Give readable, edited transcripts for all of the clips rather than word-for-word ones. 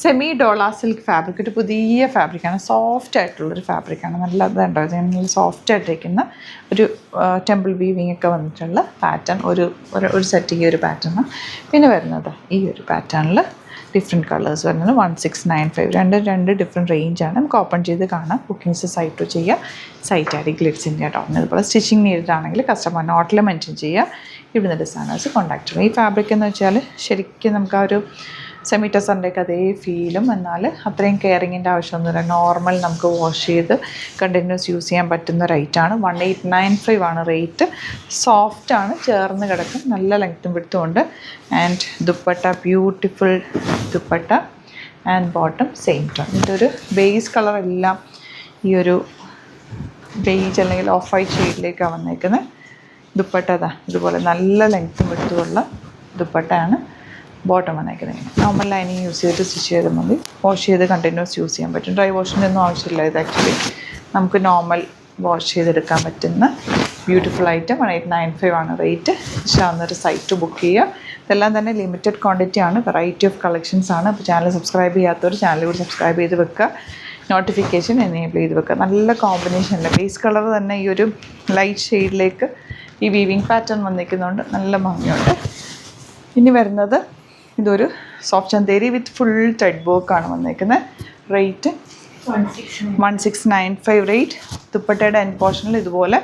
Semi ഡോള silk fabric, ഒരു പുതിയ ഫാബ്രിക്കാണ്, soft ആയിട്ടുള്ളൊരു ഫാബ്രിക്കാണ്. നല്ല ഇതുണ്ടോ, നല്ല സോഫ്റ്റ് ആയിട്ടിരിക്കുന്ന ഒരു ടെമ്പിൾ വീവിങ് ഒക്കെ വന്നിട്ടുള്ള പാറ്റേൺ. ഒരു സെറ്റ് ഈ ഒരു പാറ്റേൺ. പിന്നെ വരുന്നത് ഈ ഒരു പാറ്റേണിൽ ഡിഫറെൻറ്റ് കളേഴ്സ് വരുന്നത് 1695. രണ്ട് ഡിഫറെൻറ്റ് റേഞ്ചാണ്. നമുക്ക് ഓപ്പൺ ചെയ്ത് കാണാം. ബുക്കിങ്സ് സൈറ്റ് ചെയ്യുക. സൈറ്റ് ആയിട്ട് ഗ്ലിറ്റ്സിൻ്റെ കേട്ടോ. അതുപോലെ സ്റ്റിച്ചിങ് നീഡിലാണെങ്കിൽ കസ്റ്റമർ നോട്ടിൽ മെൻഷൻ ചെയ്യുക. ഇവിടുന്ന് ഡിസൈനേഴ്സ് കോൺടാക്ട് ചെയ്യും. ഈ ഫാബ്രിക് എന്ന് വെച്ചാൽ ശരിക്കും നമുക്ക് ആ ഒരു സെമി ടെസറിൻ്റെയൊക്കെ അതേ ഫീലും, എന്നാൽ അത്രയും കെയറിങ്ങിൻ്റെ ആവശ്യമൊന്നുമില്ല. നോർമൽ നമുക്ക് വാഷ് ചെയ്ത് കണ്ടിന്യൂസ് യൂസ് ചെയ്യാൻ പറ്റുന്ന റേറ്റാണ്. 1895 ആണ് റേറ്റ്. സോഫ്റ്റാണ്, ചേർന്ന് കിടക്കും, നല്ല ലെങ്ത്തും വിഡ്ത്തും ഉണ്ട്. And dupatta, beautiful dupatta and bottom same tone. ഇതൊരു ബേസ് കളർ എല്ലാം ഈ ഒരു ബേജ് അല്ലെങ്കിൽ ഓഫ് വൈറ്റ് ഷെയ്ഡിലേക്കാണ് വന്നേക്കുന്നത്. ദുപ്പട്ട ഇതുപോലെ നല്ല ലെങ്ത്തും വിഡ്ത്തുമുള്ള ദുപ്പട്ടയാണ്. ബോട്ടം വന്നേക്കുന്നത് നോർമൽ ലൈനിങ് യൂസ് ചെയ്തിട്ട് സ്റ്റിച്ച് ചെയ്താൽ മതി. വാഷ് ചെയ്ത് കണ്ടിന്യൂസ് യൂസ് ചെയ്യാൻ പറ്റും. ഡ്രൈ വാഷിൻ്റെ ഒന്നും ആവശ്യമില്ല. ഇത് ആക്ച്വലി നമുക്ക് നോർമൽ വാഷ് ചെയ്തെടുക്കാൻ പറ്റുന്ന ബ്യൂട്ടിഫുൾ ഐറ്റം. 1895 ആണ് റേറ്റ്. ഇഷ്ടമാവുന്നൊരു സൈറ്റ് ബുക്ക് ചെയ്യുക. ഇതെല്ലാം തന്നെ ലിമിറ്റഡ് ക്വാണ്ടിറ്റി ആണ്, വെറൈറ്റി ഓഫ് കളക്ഷൻസ് ആണ്. അപ്പോൾ ചാനൽ സബ്സ്ക്രൈബ് ചെയ്യാത്തവർ ചാനൽ കൂടി സബ്സ്ക്രൈബ് ചെയ്ത് വെക്കുക, നോട്ടിഫിക്കേഷൻ എനേബിൾ ചെയ്ത് വെക്കുക. നല്ല കോമ്പിനേഷനില്ല, ബേസ് കളർ തന്നെ ഈ ഒരു ലൈറ്റ് ഷെയ്ഡിലേക്ക് ഈ വീവിങ് പാറ്റേൺ വന്നിരിക്കുന്നതുകൊണ്ട് നല്ല ഭംഗിയുണ്ട്. ഇനി വരുന്നത് ഇതൊരു soft Chanderi with full thread വർക്കാണ് വന്നേക്കുന്നത്. Rate 1695 rate. ദുപ്പട്ടയുടെ എൻഡ് പോർഷനിൽ ഇതുപോലെ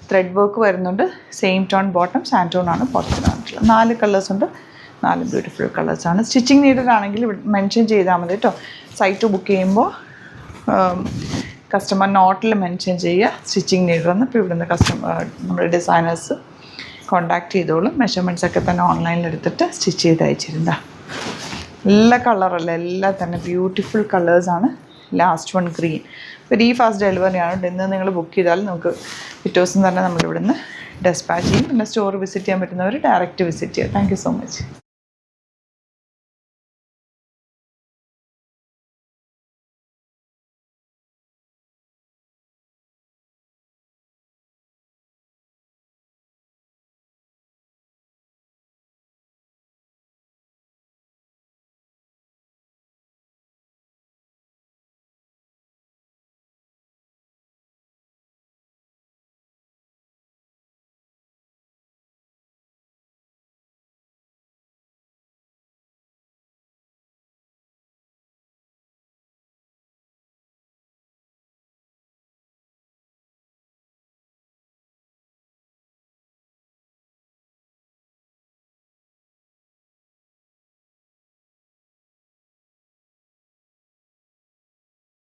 ത്രെഡ് വർക്ക് വരുന്നുണ്ട്. Same tone bottom, sand tone ആണ് പുറത്തിന് വന്നിട്ടുള്ളത്. 4 കളേഴ്സ് ഉണ്ട്, 4 ബ്യൂട്ടിഫുൾ കളേഴ്സാണ്. സ്റ്റിച്ചിങ് നീഡാണെങ്കിൽ മെൻഷൻ ചെയ്താൽ മതി കേട്ടോ. സൈറ്റ് ബുക്ക് ചെയ്യുമ്പോൾ കസ്റ്റമർ നോട്ടിൽ മെൻഷൻ ചെയ്യുക സ്റ്റിച്ചിങ് നീഡെന്ന്. ഇപ്പോൾ ഇവിടുന്ന് നമ്മുടെ ഡിസൈനേഴ്സ് കോണ്ടാക്ട് ചെയ്തോളും. മെഷർമെൻറ്റ്സ് ഒക്കെ തന്നെ ഓൺലൈനിൽ എടുത്തിട്ട് സ്റ്റിച്ച് ചെയ്ത് അയച്ചിരുന്ന എല്ലാ കളറല്ല, എല്ലാം തന്നെ ബ്യൂട്ടിഫുൾ കളേഴ്സാണ്. Last one green. Very fast ഡെലിവറിയാണ്. ഇന്ന് നിങ്ങൾ ബുക്ക് ചെയ്താൽ നമുക്ക് പിറ്റേ ദിവസം തന്നെ നമ്മളിവിടുന്ന് ഡെസ്പാച്ച് ചെയ്യും. പിന്നെ സ്റ്റോർ വിസിറ്റ് ചെയ്യാൻ പറ്റുന്നവർ ഡയറക്റ്റ് വിസിറ്റ് ചെയ്യുക. Thank you so much.